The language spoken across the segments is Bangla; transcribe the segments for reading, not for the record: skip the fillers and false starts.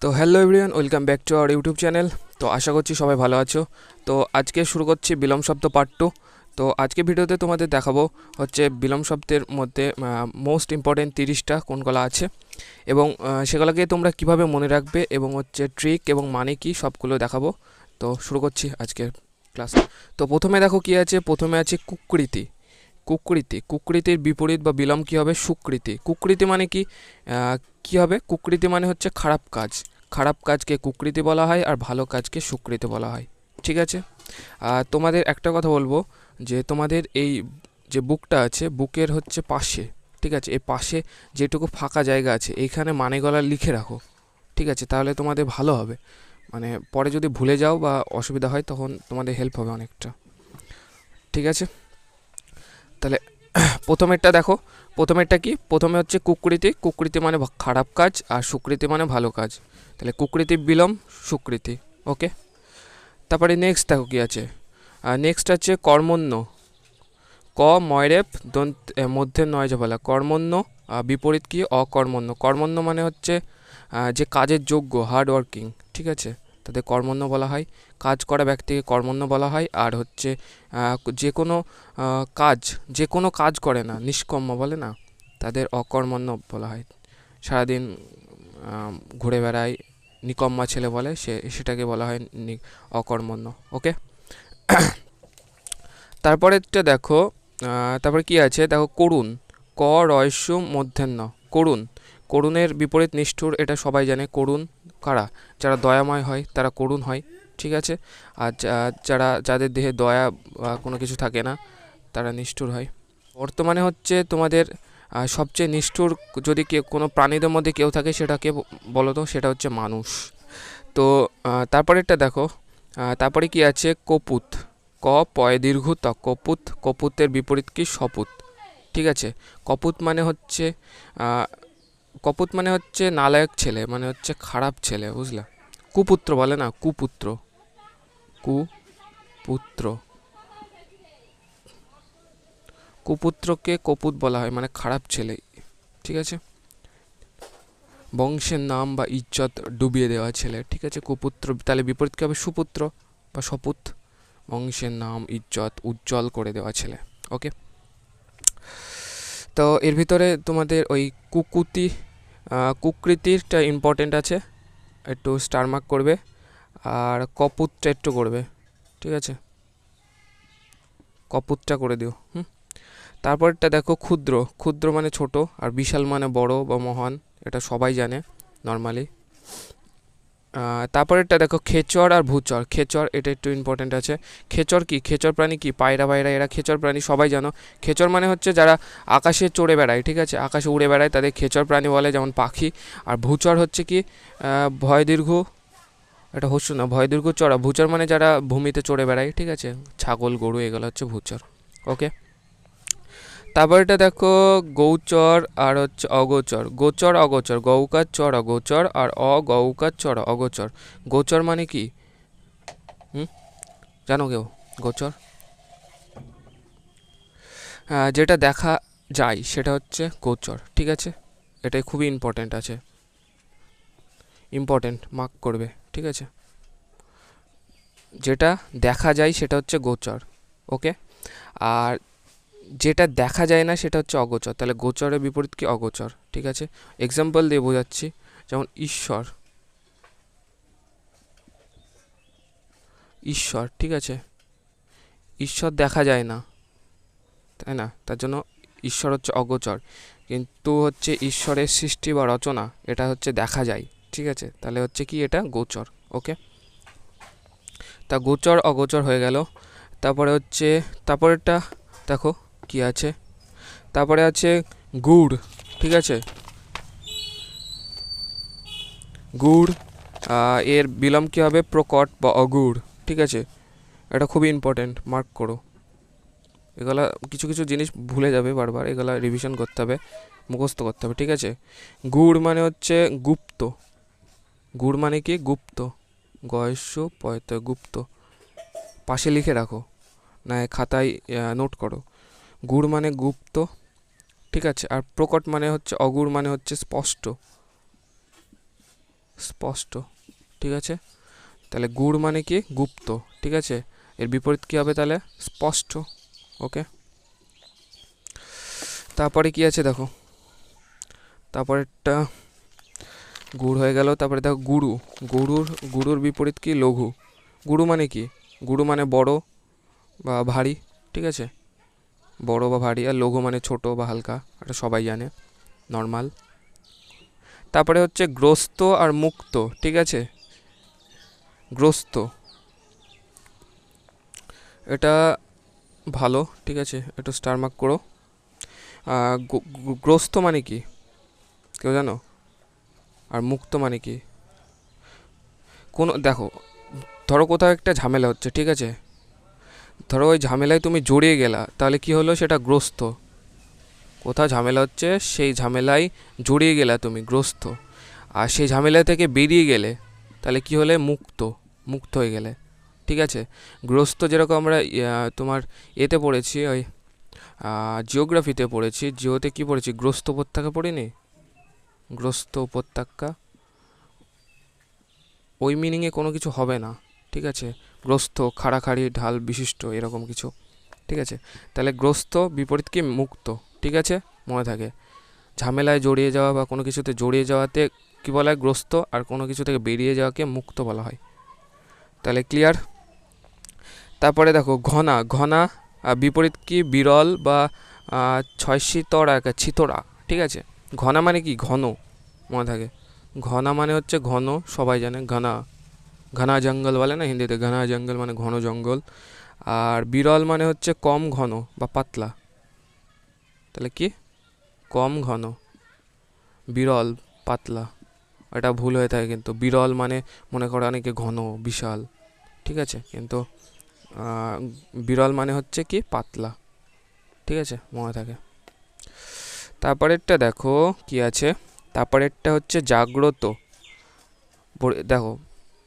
তো hello everyone, welcome back to our YouTube channel. তো আশা করছি সবাই ভালো আছো। তো আজকে শুরু করছি বিলোম শব্দ পার্ট 2। তো আজকে ভিডিওতে তোমাদের দেখাবো হচ্ছে বিলোম শব্দের মধ্যে মোস্ট ইম্পর্টেন্ট 30টা কোনগুলো আছে এবং সেগুলোকে তোমরা কিভাবে মনে রাখবে এবং হচ্ছে ট্রিক এবং মানে কি সবগুলো দেখাবো। তো শুরু করছি আজকের ক্লাস। তো প্রথমে দেখো কি আছে, প্রথমে আছে কুকৃতি। কুকৃতির বিপরীত বা বিলোম কি হবে? সুকৃতি। কুকৃতি মানে কি? কি হবে? কুকৃতি মানে হচ্ছে খারাপ কাজ। খারাপ কাজকে কুকৃতি বলা হয় আর ভালো কাজকে সুকৃতি বলা হয়। ঠিক আছে। তোমাদের একটা কথা বলবো, যে তোমাদের এই যে বুকটা আছে, বুকের হচ্ছে পাশে, ঠিক আছে, এই পাশে যেটুকু ফাঁকা জায়গা আছে এইখানে মানেগলা লিখে রাখো। ঠিক আছে, তাহলে তোমাদের ভালো হবে। মানে পরে যদি ভুলে যাও বা অসুবিধা হয় তখন তোমাদের হেল্প হবে অনেকটা। ঠিক আছে, তাহলে প্রথমেরটা দেখো। প্রথমেরটা কি? প্রথমে হচ্ছে কুকৃতি। কুকৃতি মানে খারাপ কাজ আর সুকৃতি মানে ভালো কাজ। তাহলে কুকৃতি বিলোম সুকৃতি। ওকে, তারপরে নেক্সট দেখো কি আছে। নেক্সট আছে কর্মণ্য। ক ময়রেপ দন্ত মধ্যে নয় জবলা কর্মণ্য। বিপরীত কি? অকর্মণ্য। কর্মণ্য মানে হচ্ছে যে কাজের যোগ্য, হার্ড ওয়ার্কিং। ঠিক আছে, তাদের কর্মণ্য বলা হয়। কাজ করা ব্যক্তিকে কর্মণ্য বলা হয়। আর হচ্ছে যে কোনো কাজ, যে কোনো কাজ করে না, নিষ্কর্ম বলে না, তাদের অকর্মণ্য বলা হয়। সারাদিন ঘুরে বেড়ায়, নিকম্মা ছেলে বলে, সেটাকে বলা হয় অকর্মণ্য। ওকে, তারপরেরটা দেখো। তারপরে কি আছে দেখো, করুণ। ক রয়স্য মূর্ধন্য করুণ। করুণের বিপরীত নিষ্ঠুর, এটা সবাই জানে। করুণ কারা? যারা দয়াময় হয় তারা করুণ হয়। ঠিক আছে, আর যাদের দেহে দয়া বা কোনো কিছু থাকে না তারা নিষ্ঠুর হয়। বর্তমানে হচ্ছে তোমাদের সবচেয়ে নিষ্ঠুর যদি কোনো প্রাণীদের মধ্যে কেউ থাকে, সেটাকে বলো তো, সেটা হচ্ছে মানুষ। তো তারপরেরটা দেখো। তারপরে কি আছে? কপুত। ক পয় দীর্ঘ ত কপুত। কপুতের বিপরীত কি? সপুত। ঠিক আছে, কপুত মানে হচ্ছে কপুত মানে হচ্ছে নালায়ক ছেলে, মানে হচ্ছে খারাপ ছেলে, বুঝলা? কুপুত্র বলে না, কুপুত্র। কুপুত্র, কুপুত্রকে কপুত বলা হয়, মানে খারাপ ছেলে। ঠিক আছে, বংশের নাম বা ইজ্জত ডুবিয়ে দেওয়া ছেলে। ঠিক আছে, কুপুত্র। তাহলে বিপরীত কি হবে? সুপুত্র বা সপুত। বংশের নাম ইজ্জত উজ্জ্বল করে দেওয়া ছেলে। ওকে, তো এর ভিতরে তোমাদের ওই কুকৃতিরটা ইম্পর্টেন্ট আছে, একটু স্টার মার্ক করবে। আর কপুতটা একটু করবে। ঠিক আছে, কপুতটা করে দিও। তারপরটা দেখো ক্ষুদ্র। ক্ষুদ্র মানে ছোট, আর বিশাল মানে বড় বা মহান, এটা সবাই জানে নর্মালি। তারপরেরটা দেখো খেচর আর ভূচর। খেচর, এটা একটু ইম্পর্টেন্ট আছে। খেচর কি? খেচর প্রাণী কি? পায়রা বাইরা, এরা খেচর প্রাণী, সবাই জানো। খেচর মানে হচ্ছে যারা আকাশে চড়ে বেড়ায়, ঠিক আছে, আকাশে উড়ে বেড়ায়, তাদের খেচর প্রাণী বলে, যেমন পাখি। আর ভূচর হচ্ছে কি? ভয় দীর্ঘ, এটা হচ্ছে না, ভয় দীর্ঘ চড়া। ভূচর মানে যারা ভূমিতে চড়ে বেড়ায়, ঠিক আছে, ছাগল গরু, এগুলো হচ্ছে ভূচর। ওকে, তারপর এটা দেখো গৌচর আর হচ্ছে অগোচর। গোচর অগোচর, গৌকার চর অগোচর, আর অগৌকার চর অগোচর। গোচর মানে কি? জানো কেউ? গোচর যেটা দেখা যায় সেটা হচ্ছে গোচর। ঠিক আছে, এটাই খুবই ইম্পর্টেন্ট আছে, ইম্পর্টেন্ট, মার্ক করবে। ঠিক আছে, যেটা দেখা যায় সেটা হচ্ছে গোচর। ওকে, আর যেটা দেখা যায় না সেটা হচ্ছে অগোচর। তাহলে গোচরের বিপরীত কি? অগোচর। ঠিক আছে, এক্সাম্পল দিয়ে বোঝাচ্ছি। যেমন ঈশ্বর, ঈশ্বর, ঠিক আছে, ঈশ্বর দেখা যায় না, তাই না, তার জন্য ঈশ্বর হচ্ছে অগোচর। কিন্তু হচ্ছে ঈশ্বরের সৃষ্টি বা রচনা, এটা হচ্ছে দেখা যায়। ঠিক আছে, তাহলে হচ্ছে কি? এটা গোচর। ওকে, তা গোচর অগোচর হয়ে গেল। তারপরে হচ্ছে, তারপরেরটা দেখো কি আছে। তারপরে আছে গুড়। ঠিক আছে, গুড়, এর বিলোম কী হবে? প্রকট বা অগুড়। ঠিক আছে, এটা খুবই ইম্পর্টেন্ট, মার্ক করো। এগুলা কিছু কিছু জিনিস ভুলে যাবে বারবার, এগুলা রিভিশন করতে হবে, মুখস্থ করতে হবে। ঠিক আছে, গুড় মানে হচ্ছে গুপ্ত। গুড় মানে কি? গুপ্ত। গয়েশ্য পয়ত, গুপ্ত। পাশে লিখে রাখো, না খাতায় নোট করো। গুড় মানে গুপ্ত। ঠিক আছে, আর প্রকট মানে হচ্ছে, অগুড় মানে হচ্ছে স্পষ্ট। স্পষ্ট, ঠিক আছে। তাহলে গুড় মানে কি? গুপ্ত, ঠিক আছে। এর বিপরীত কি হবে তাহলে? স্পষ্ট। ওকে, তারপরে কি আছে দেখো, তারপরেরটা গুড় হয়ে গেল। তারপরে দেখো গুরু। গুরুর বিপরীত কি? লঘু। গুরু মানে কি? গুরু মানে বড় বা ভারী, ঠিক আছে, বড় বা ভারী। আর লঘু মানে ছোট বা হালকা, এটা সবাই জানে, নর্মাল। তারপরে হচ্ছে গ্রস্ত আর মুক্ত, ঠিক আছে। গ্রস্ত, এটা ভালো, ঠিক আছে, একটু স্টার মার্ক করো। গ্রস্ত মানে কি কেউ জানো? আর মুক্ত মানে কি? কোনো দেখো, ধরো কোথাও একটা ঝামেলা হচ্ছে, ঠিক আছে, ধরো ওই ঝামেলায় তুমি জড়িয়ে গেলা, তাহলে কি হলো? সেটা গ্রস্ত। কোথাও ঝামেলা হচ্ছে, সেই ঝামেলায় জড়িয়ে গেলা তুমি, গ্রস্ত। আর সেই ঝামেলা থেকে বেরিয়ে গেলে তাহলে কি হলে? মুক্ত। মুক্ত হয়ে গেলে, ঠিক আছে। গ্রস্ত যেরকম আমরা তোমার এতে পড়েছি, ওই জিওগ্রাফিতে পড়েছি। জিওতে কি পড়েছি? গ্রস্ত উপত্যকা পড়িনি? গ্রস্ত উপত্যকা, ওই মিনিংয়ে কোনো কিছু হবে না, ঠিক আছে। গ্রস্ত, খাড়াখাড়ি ঢাল বিশিষ্ট, এরকম কিছু, ঠিক আছে। তাহলে গ্রস্ত বিপরীত কি? মুক্ত, ঠিক আছে, মনে থাকে। ঝামেলায় জড়িয়ে যাওয়া বা কোনো কিছুতে জড়িয়ে যাওয়াতে কি বলা হয়? গ্রস্ত। আর কোনো কিছু থেকে বেরিয়ে যাওয়াকে মুক্ত বলা হয়। তাহলে ক্লিয়ার? তারপরে দেখো ঘনা। ঘনা বিপরীত কি? বিরল বা ছয়শিতরা, ছিতরা, ঠিক আছে। ঘনা মানে কি? ঘন, মনে থাকে। ঘনা মানে হচ্ছে ঘন, সবাই জানে, ঘনা। ঘনা জঙ্গল বলে না হিন্দিতে, ঘনা জঙ্গল মানে ঘন জঙ্গল। আর বিরল মানে হচ্ছে কম ঘন বা পাতলা। তাহলে কি? কম ঘন, বিরল পাতলা, এটা ভুল হয়ে থাকে কিন্তু। বিরল মানে মনে করো অনেকে ঘন বিশাল, ঠিক আছে, কিন্তু বিরল মানে হচ্ছে কি? পাতলা, ঠিক আছে, মনে থাকে। তারপরেরটা দেখো কি আছে। তারপরেরটা হচ্ছে জাগ্রত। দেখো,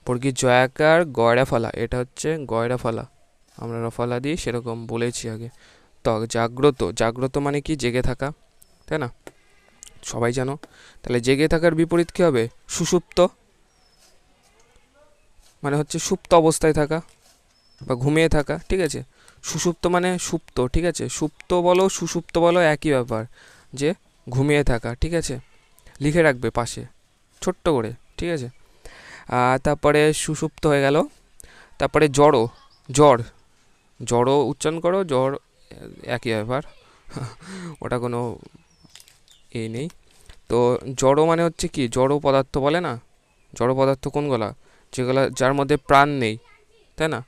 বর্গীর জয়াকার গয়রা ফলা, এটা হচ্ছে গয়রা ফলা, আমরা রফলা দিই, সেরকম বলেছি আগে। তো জাগ্রত, জাগ্রত মানে কি? জেগে থাকা, তাই না, সবাই জানো। তাহলে জেগে থাকার বিপরীত কি হবে? সুষুপ্ত, মানে হচ্ছে সুপ্ত অবস্থায় থাকা বা ঘুমিয়ে থাকা, ঠিক আছে। সুষুপ্ত মানে সুপ্ত, ঠিক আছে। সুপ্ত বলো সুষুপ্ত বলো একই ব্যাপার, যে ঘুমিয়ে থাকা, ঠিক আছে। লিখে রাখবে পাশে ছোট্ট করে, ঠিক আছে। তারপরে সুষুপ্ত হয়ে গেল। তারপরে জড়ো। জ্বর, জড়ো উচ্চারণ করো, জ্বর একই ব্যাপার ওটা কোনো এই নেই। তো জড়ো মানে হচ্ছে কি? জড়ো পদার্থ বলে না, জড় পদার্থ কোনগুলা? যেগুলা যার মধ্যে প্রাণ নেই, তাই না।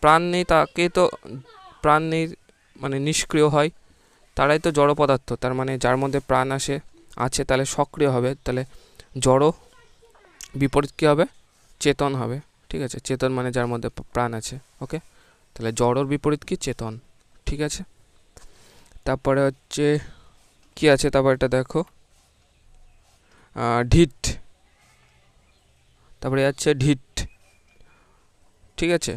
প্রাণ নেই তাকে তো, প্রাণ নেই মানে নিষ্ক্রিয় হয়, তারাই তো জড় পদার্থ। তার মানে যার মধ্যে প্রাণ আছে তাহলে সক্রিয় হবে। তাহলে জড় বিপরীত কী হবে? চেতন হবে, ঠিক আছে। চেতন মানে যার মধ্যে প্রাণ আছে, ওকে। তাহলে জড়র বিপরীত কি? চেতন, ঠিক আছে। তারপরে হচ্ছে কি আছে, তারপর এটা দেখো ঢিট। তারপরে যাচ্ছে ঢিট, ঠিক আছে।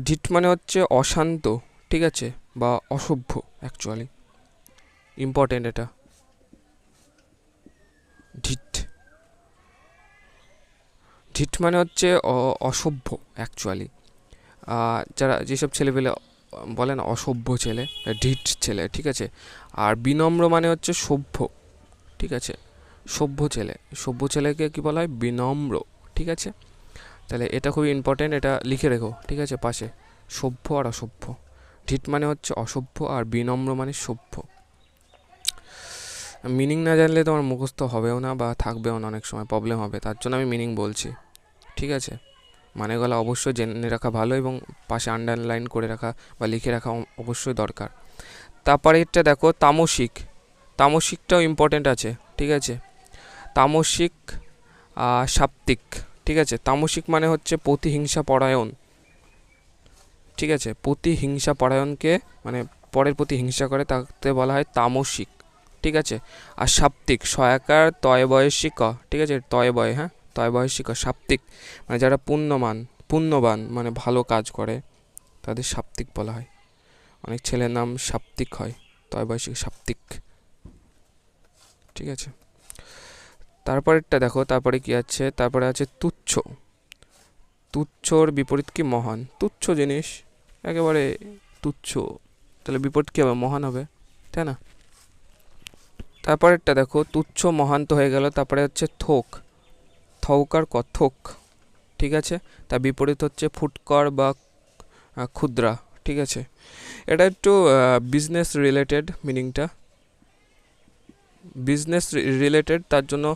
ঢিট মানে হচ্ছে অশান্ত, ঠিক আছে, বা অসভ্য, অ্যাকচুয়ালি ইম্পর্টেন্ট এটা। ঢিট, ঢিট মানে হচ্ছে অসভ্য, অ্যাকচুয়ালি। যারা যেসব ছেলেপেলে বলে না অসভ্য ছেলে, ঢিট ছেলে, ঠিক আছে। আর বিনম্র মানে হচ্ছে সভ্য, ঠিক আছে, সভ্য ছেলে। সভ্য ছেলেকে কি বলা হয়? বিনম্র, ঠিক আছে। তাহলে এটা খুবই ইম্পর্টেন্ট, এটা লিখে রেখো, ঠিক আছে, পাশে। সভ্য আর অসভ্য। ঢিট মানে হচ্ছে অসভ্য আর বিনম্র মানে সভ্য। মিনিং না জানলে তোমার মুখস্থ হবেও না বা থাকবেও না, অনেক সময় প্রবলেম হবে, তার জন্য আমি মিনিং বলছি, ঠিক আছে। মানেগুলো অবশ্যই জেনে রাখা ভালো এবং পাশে আন্ডারলাইন করে রাখা বা লিখে রাখা অবশ্যই দরকার। তারপরে এটা দেখো তামসিক। তামসিকটাও ইম্পর্টেন্ট আছে, ঠিক আছে। তামসিক সাত্ত্বিক, ঠিক আছে। তামসিক মানে হচ্ছে প্রতিহিংসা পরায়ণ, ঠিক আছে। প্রতিহিংসা পরায়ণকে মানে পরের প্রতি হিংসা করে, তাকে বলা হয় তামসিক, ঠিক আছে। আর সাত্ত্বিক, সয়াকার তয় বয়সী ক, ঠিক আছে, তয় বয়, হ্যাঁ, তয় বয়সী ক, সাত্ত্বিক মানে যারা পুণ্যবান মানে ভালো কাজ করে, তাদের সাত্ত্বিক বলা হয়। অনেক ছেলের নাম সাত্ত্বিক হয়, তয় বয়সী সাত্ত্বিক, ঠিক আছে। তারপরেরটা দেখো, তারপরে কি আছে, তারপরে আছে তুচ্ছ। তুচ্ছর বিপরীত কি? মহান। তুচ্ছ জিনিস একেবারে তুচ্ছ, তাহলে বিপরীত কি হবে? মহান হবে, তাই না? তারপরেরটা দেখো, তুচ্ছ মহান তো হয়ে গেল। তারপরে হচ্ছে থোক। থৌক আর কথোক, ঠিক আছে? তার বিপরীত হচ্ছে ফুটকর বা ক্ষুদ্রা, ঠিক আছে? এটা একটু বিজনেস রিলেটেড, মিনিংটা বিজনেস রিলেটেড, তার জন্য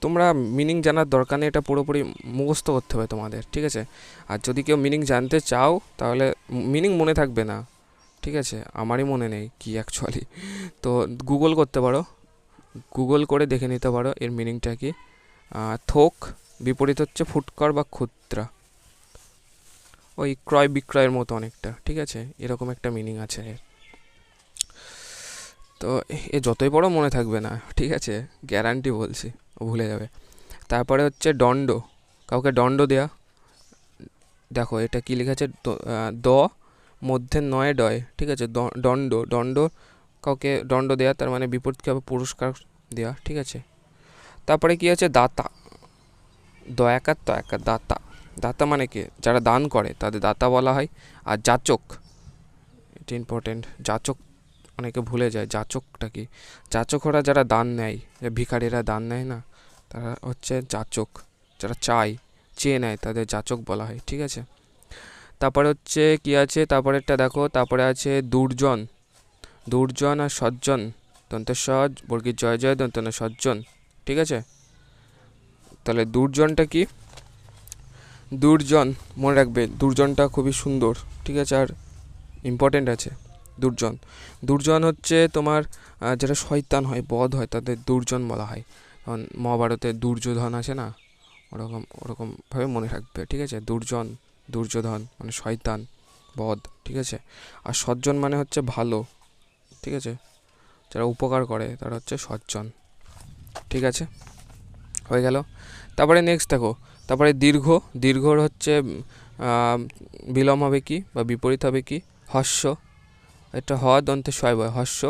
তোমরা মিনিং জানার দরকার নেই, এটা পুরোপুরি মুখস্থ করতে হবে তোমাদের, ঠিক আছে? আর যদি কেউ মিনিং জানতে চাও তাহলে মিনিং মনে থাকবে না, ঠিক আছে? আমারই মনে নেই কি অ্যাকচুয়ালি, তো গুগল করতে পারো, গুগল করে দেখে নিতে পারো এর মিনিংটা কি। থোক বিপরীত হচ্ছে ফুটকর বা ক্ষুদ্রা, ওই ক্রয় বিক্রয়ের মতো অনেকটা, ঠিক আছে? এরকম একটা মিনিং আছে এর। তো এ যতই বড় মনে থাকবে না, ঠিক আছে? গ্যারান্টি বলছি, ভুলে যাবে। তারপরে হচ্ছে দণ্ড, কাউকে দণ্ড দেয়া। দেখো এটা কি লিখেছে, দ মধ্যে নয় ডয়, ঠিক আছে? দণ্ড, দণ্ড, কাউকে দণ্ড দেয়া, তার মানে বিপরীত কি হবে? পুরস্কার দেয়া, ঠিক আছে? তারপরে কি আছে? দাতা, দয়াকার তয়াকার, দাতা। দাতা মানে কি? যারা দান করে তাদের দাতা বলা হয়। আর যাচক, এটা ইম্পর্টেন্ট, যাচক অনেকে ভুলে যায়, যাচকটা কি? যাচক ওরা যারা দান নেয়, ভিখারিরা দান নেয় না, তারা হচ্ছে যাচক। যারা চেয়ে নেয় তাদের যাচক বলা হয়, ঠিক আছে? তারপরে হচ্ছে কি আছে, তারপরেরটা দেখো, তারপরে আছে দুর্জন। দুর্জন আর সজ্জন, দন্তের সজ বর্গীর জয় জয় দন্ত না সজ্জন, ঠিক আছে? তাহলে দুর্জনটা কি? দুর্জন মনে রাখবে, দুর্জনটা খুবই সুন্দর, ঠিক আছে? আর ইম্পর্টেন্ট আছে দুর্জন। দুর্জন হচ্ছে তোমার যারা শয়তান হয়, বধ হয়, তাদের দুর্জন বলা হয়। কারণ মহাভারতে দুর্যোধন আছে না, ওরকম ওরকমভাবে মনে রাখবে, ঠিক আছে? দুর্জন, দুর্যোধন মানে শয়তান, বধ, ঠিক আছে? আর সজ্জন মানে হচ্ছে ভালো, ঠিক আছে? যারা উপকার করে তারা হচ্ছে সজ্জন, ঠিক আছে? হয়ে গেল। তারপরে নেক্সট দেখো, তারপরে দীর্ঘ। দীর্ঘর হচ্ছে বিলোম হবে কি বা বিপরীত হবে কি? হস্য। এটা হ দন্তে শয় বয়, হস্য।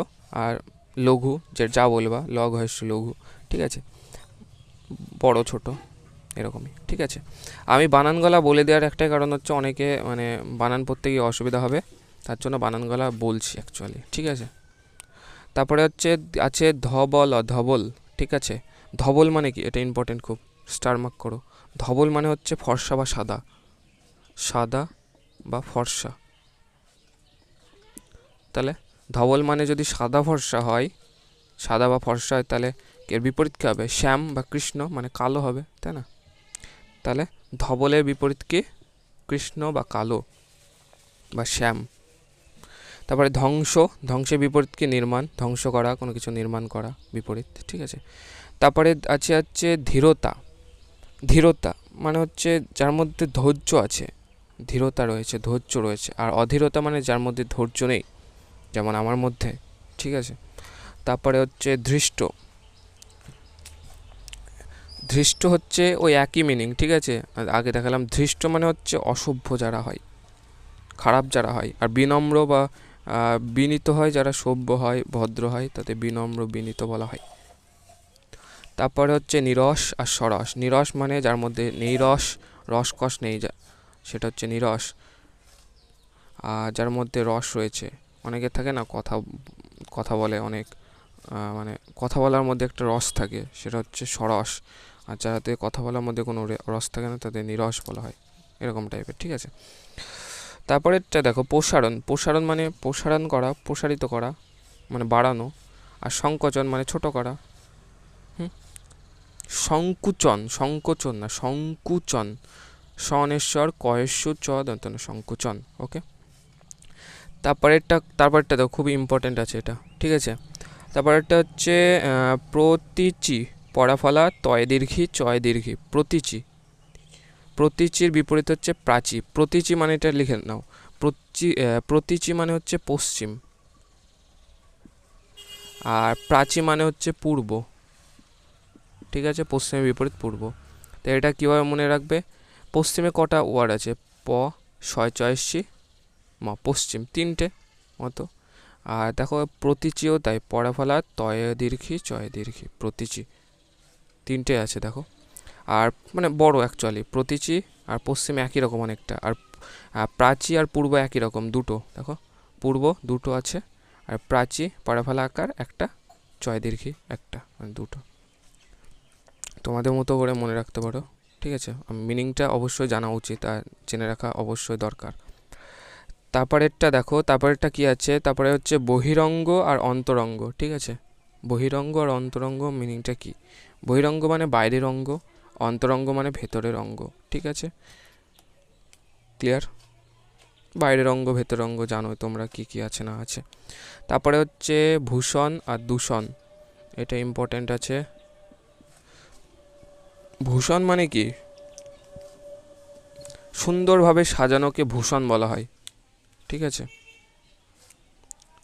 আর লঘু, যে যা বলবা, লঘ হস্য লঘু, ঠিক আছে? বড় ছোট এরকমই, ঠিক আছে? আমি বানান গলা বলে দেওয়ার একটাই কারণ হচ্ছে অনেকে মানে বানান পড়তে গিয়ে অসুবিধা হবে, তার জন্য বানান গলা বলছি অ্যাকচুয়ালি, ঠিক আছে? তারপরে হচ্ছে আছে ধবল, ধবল, ঠিক আছে? ধবল মানে কি? এটা ইম্পর্টেন্ট খুব, স্টার মার্ক করো। ধবল মানে হচ্ছে ফর্সা বা সাদা, সাদা বা ফর্সা। তাহলে ধবল মানে যদি সাদা ফর্সা হয়, সাদা বা ফর্সা হয়, তাহলে এর বিপরীত কী হবে? শ্যাম বা কৃষ্ণ মানে কালো হবে, তাই না? তাহলে ধবলের বিপরীত কি? কৃষ্ণ বা কালো বা শ্যাম। তারপরে ধ্বংস, ধ্বংসের বিপরীত কি? নির্মাণ, ধ্বংস করা, কোনো কিছু নির্মাণ করা, বিপরীত, ঠিক আছে? তারপরে হচ্ছে ধীরতা। ধীরতা মানে হচ্ছে যার মধ্যে ধৈর্য আছে, ধীরতা রয়েছে, ধৈর্য রয়েছে। আর অধীরতা মানে যার মধ্যে ধৈর্য নেই, যেমন আমার মধ্যে, ঠিক আছে? তারপরে হচ্ছে ধৃষ্ট। ধৃষ্ট হচ্ছে ওই একই মিনিং, ঠিক আছে? আগে দেখালাম। ধৃষ্ট মানে হচ্ছে অসভ্য যারা হয়, খারাপ যারা হয়। আর বিনম্র বা বিনীত হয় যারা, সভ্য হয়, ভদ্র হয়, তাতে বিনম্র বিনীত বলা হয়। তারপরে হচ্ছে নিরস আর সরস। নিরস মানে যার মধ্যে নেই রস, রসকস নেই, সেটা হচ্ছে নিরস। আর যার মধ্যে রস রয়েছে, অনেকের থাকে না কথা কথা বলে অনেক, মানে কথা বলার মধ্যে একটা রস থাকে, সেটা হচ্ছে সরস। আর যাতে কথা বলার মধ্যে কোনো রস থাকে না, তাদের নিরস বলা হয়, এরকম টাইপের, ঠিক আছে? তারপরেরটা দেখো, প্রসারণ। প্রসারণ মানে প্রসারণ করা, প্রসারিত করা মানে বাড়ানো। আর সংকোচন মানে ছোট করা। সংকুচন, সংকোচন না, সংকুচন, স্বনেশ্বর কয়েশ্বর চ দন্তন, সংকুচন, ওকে? তারপরেরটা দেখো, খুবই ইম্পর্টেন্ট আছে এটা, ঠিক আছে? তারপরেরটা হচ্ছে প্রতীচি, পড়াফলা তয় দীর্ঘি চয় দীর্ঘি, প্রতীচি। প্রতীচির বিপরীত হচ্ছে প্রাচী। প্রতীচি মানে এটা লিখে নাও, প্রতীচি মানে হচ্ছে পশ্চিম, আর প্রাচী মানে হচ্ছে পূর্ব, ঠিক আছে? পশ্চিমের বিপরীত পূর্ব। তো এটা কীভাবে মনে রাখবে? পশ্চিমে কটা ওয়ার্ড আছে? প, শয় চয়সি, ম, পশ্চিম, তিনটে মতো। আর দেখো প্রতীচিও তাই, পড়া ফলা তয় দীর্ঘি চয় দীর্ঘি, প্রতীচি। তিনটে আছে দেখো। আর মানে বড় অ্যাকচুয়ালি, প্রতীচী আর পশ্চিম একই রকম অনেকটা, আর প্রাচী আর পূর্ব একই রকম দুটো দেখো, পূর্ব দুটো আছে, আর প্রাচী পাড়াফালা আকার একটা, চয় দীর্ঘী একটা, মানে দুটো। তোমাদের মতো করে মনে রাখতে পারো, ঠিক আছে। মিনিংটা অবশ্যই জানা উচিত আর জেনে রাখা অবশ্যই দরকার। তারপরেরটা দেখো, তারপরেরটা কি আছে, তারপরে হচ্ছে বহিরঙ্গ আর অন্তরঙ্গ, ঠিক আছে। বহিরঙ্গ আর অন্তরঙ্গ মিনিংটা কি? বহিরঙ্গ মানে বাইরের অঙ্গ, অন্তরঙ্গ মানে ভেতরের অঙ্গ, ঠিক আছে। ক্লিয়ার? বাইরের অঙ্গ ভেতরের অঙ্গ জানো তোমরা কি কি আছে না আছে। তারপরে হচ্ছে ভূষণ আর দূষণ, এটা ইম্পর্টেন্ট আছে। ভূষণ মানে কি? সুন্দরভাবে সাজানোকে ভূষণ বলা হয়, ঠিক আছে।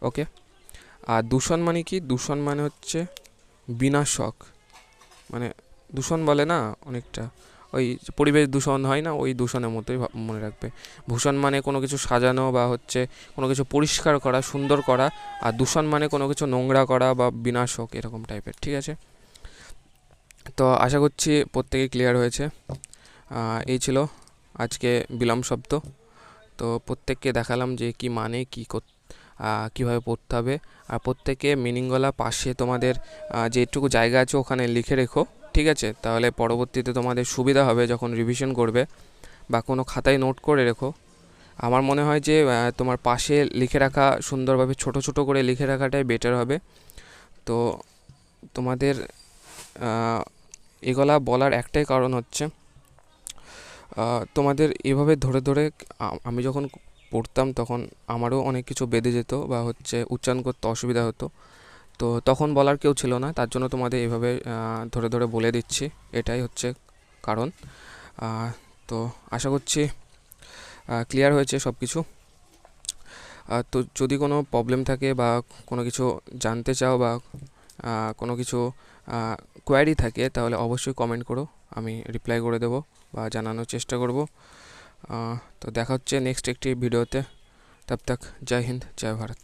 ওকে। আর দূষণ মানে কি? দূষণ মানে হচ্ছে বিনাশক, মানে দূষণ বলে না অনেকটা, ওই পরিবেশ দূষণ হয় না, ওই দূষণের মতোই মনে রাখবে। ভূষণ মানে কোনো কিছু সাজানো বা হচ্ছে কোনো কিছু পরিষ্কার করা, সুন্দর করা, আর দূষণ মানে কোনো কিছু নোংরা করা বা বিনাশক এরকম টাইপের, ঠিক আছে। তো আশা করছি প্রত্যেকেই ক্লিয়ার হয়েছে। এই ছিল আজকে বিলোম শব্দ। তো প্রত্যেককে দেখালাম যে কি মানে কী কীভাবে পড়তে হবে, আর প্রত্যেকে মিনিংগুলা পাশে তোমাদের যেটুকু জায়গা আছে ওখানে লিখে রেখো, ঠিক আছে। তাহলে পরবর্তীতে তোমাদের সুবিধা হবে যখন রিভিশন করবে, বা কোনো খাতায় নোট করে রেখো। আমার মনে হয় যে তোমার পাশে লিখে রাখা, সুন্দরভাবে ছোট ছোট করে লিখে রাখাটাই বেটার হবে। তো তোমাদের এগুলা বলার একটাই কারণ হচ্ছে, তোমাদের এভাবে ধরে ধরে আমি যখন পড়তাম তখন আমারও অনেক কিছু বেঁধে যেত বা হচ্ছে উচ্চারণ করতে অসুবিধা হতো। তো তখন বলার কেউ ছিল না, তার জন্য তোমাদের এইভাবে ধরে ধরে বলে দিচ্ছি, এটাই হচ্ছে কারণ। তো আশা করছি ক্লিয়ার হয়েছে সব কিছু। তো যদি কোনো প্রবলেম থাকে বা কোনো কিছু জানতে চাও বা কোনো কিছু কোয়ারি থাকে, তাহলে অবশ্যই কমেন্ট করো, আমি রিপ্লাই করে দেবো বা জানানোর চেষ্টা করব। তো দেখা হচ্ছে নেক্সট একটি ভিডিওতে। তব তক জয় হিন্দ, জয় ভারত।